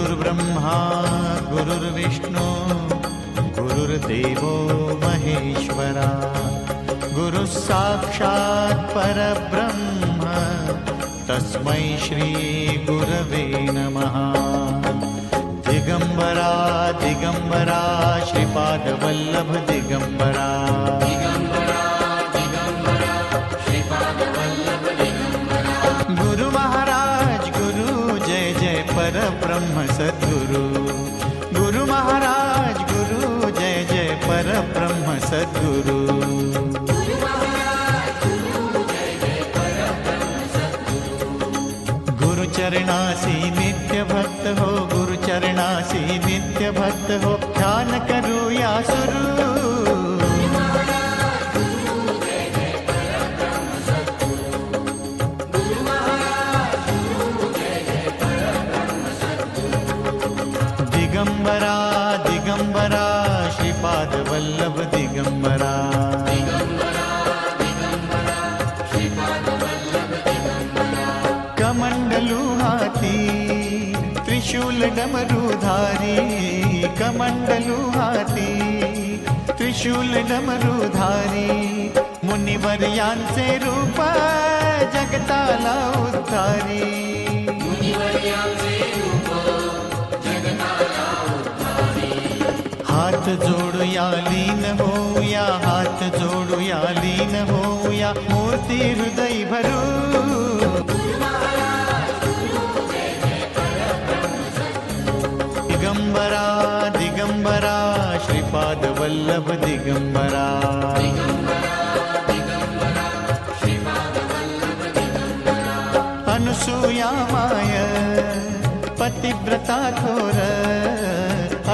गुरुर्ब्रह्मा गुरुर्विष्णू गुरुर्देवो महेश्वरा गुरुः साक्षात् परब्रह्म तस्मै श्री गुरवे नमः। दिगंबरा दिगंबरा श्रीपादवल्लभ दिगंबरा गुरु महाराज गुरु जय जय परब्रह्म सद्गुरु गुरु महाराज गुरु जय जय परब्रह्म सद्गुरु गुरु चरणासी नित्य भक्त हो गुरु चरणासी नित्य भक्त हो ध्यान करूया सुरू दिगंबरा दिगंबरा श्रीपादवल्लभ दिगंबरा कमंडलू हाथी त्रिशूल डमरूधारी कमंडलू हाथी त्रिशूल डमरूधारी मुनिवर यांचे रूप जगताला उद्धारी हात जोडूया लीन होऊया हात जोडूया लीन होऊया मूर्ती हृदय भरू दिगंबरा दिगंबरा श्रीपादवल्लभ दिगंबरा अनुसूया माय पतिव्रता थोर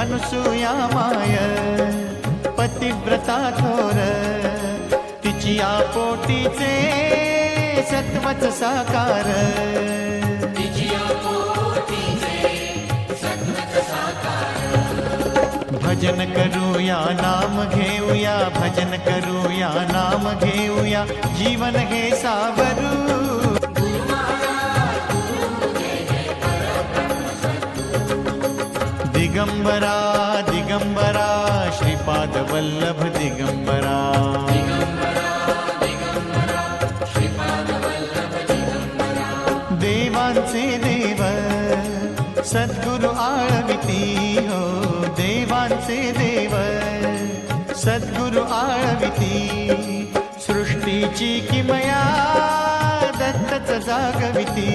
अनुसूया माय पतिव्रता थोर तिचिया पोटीचे सत्वच साकार भजन करूया नाम घेऊया भजन करूया नाम घेऊया जीवन घे सावरू दिगंबरा दिगंबरा श्रीपादवल्लभ दिगंबरा देवांचे देव सद्गुरु आळविती हो देवांचे देव सद्गुरु आळविती सृष्टीची किमया दत्तच जागविती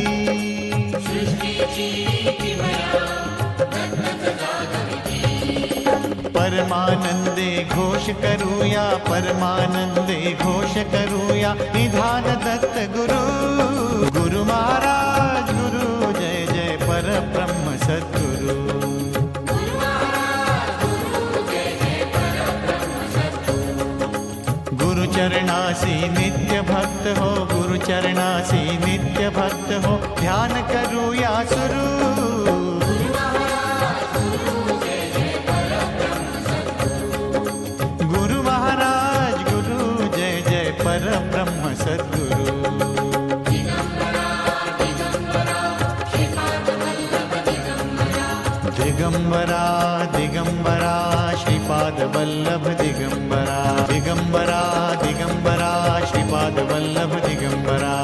परमानंदे घोष करूया परमानंदे घोष करूया निधान दत्त गुरु गुरु महाराज गुरु जय जय परब्रह्म सद्गुरु गुरु चरणासी नित्य भक्त हो गुरु चरणासी नित्य भक्त हो ध्यान करूया सुरू परब्रह्म सद्गुरु दिगंबरा दिगंबरा श्रीपादवल्लभ दिगंबरा दिगंबरा दिगंबरा श्रीपादवल्लभ दिगंबरा